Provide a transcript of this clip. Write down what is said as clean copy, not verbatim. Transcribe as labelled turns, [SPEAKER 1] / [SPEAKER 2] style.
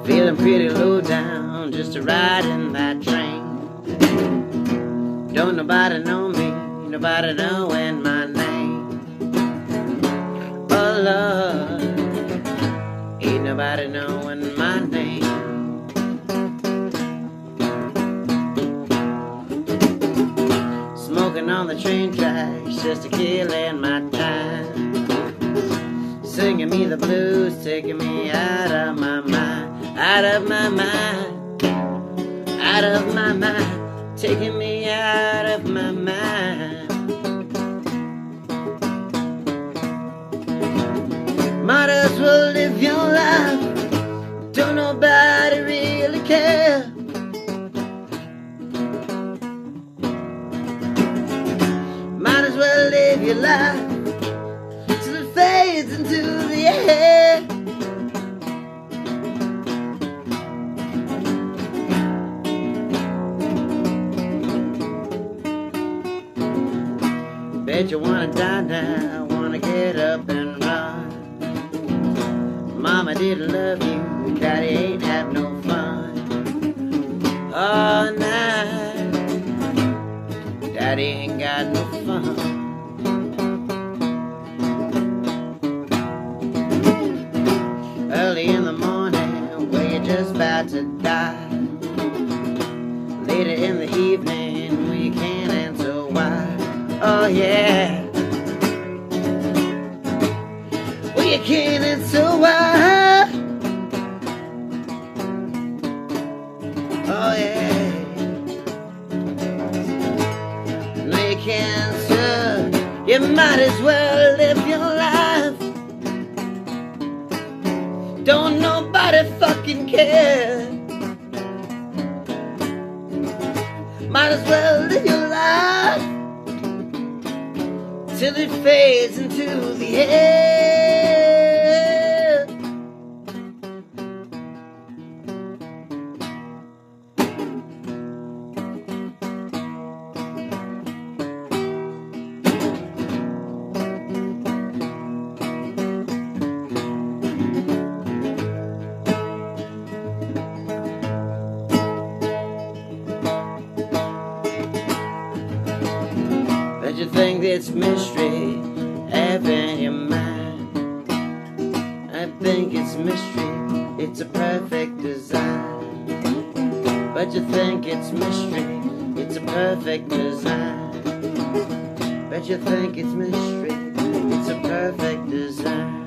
[SPEAKER 1] Feeling pretty low down just to ride in that train. Don't nobody know me, nobody knowing my name. Oh Lord, ain't nobody knowing my name. Smoking on the train tracks just to killing my time. Singing me the blues, taking me out of my mind, out of my mind, out of my mind, taking me out of my mind. Might as well live your life, don't nobody really care. Might as well live your life till it fades into the air. Bet you wanna die now, wanna get up and run. Mama didn't love you, daddy ain't have no fun. All night, daddy ain't got no fun. Early in the morning, where you're just about to die. Later in the evening, where you can't answer why. Oh yeah, well you can't answer why. Oh yeah, no you can't answer. You might as well live your life. Don't nobody fucking care. Might as well live your life till it fades into the air. But you think it's mystery having your mind. I think it's mystery, it's a perfect design. But you think it's mystery, it's a perfect design. But you think it's mystery, it's a perfect design.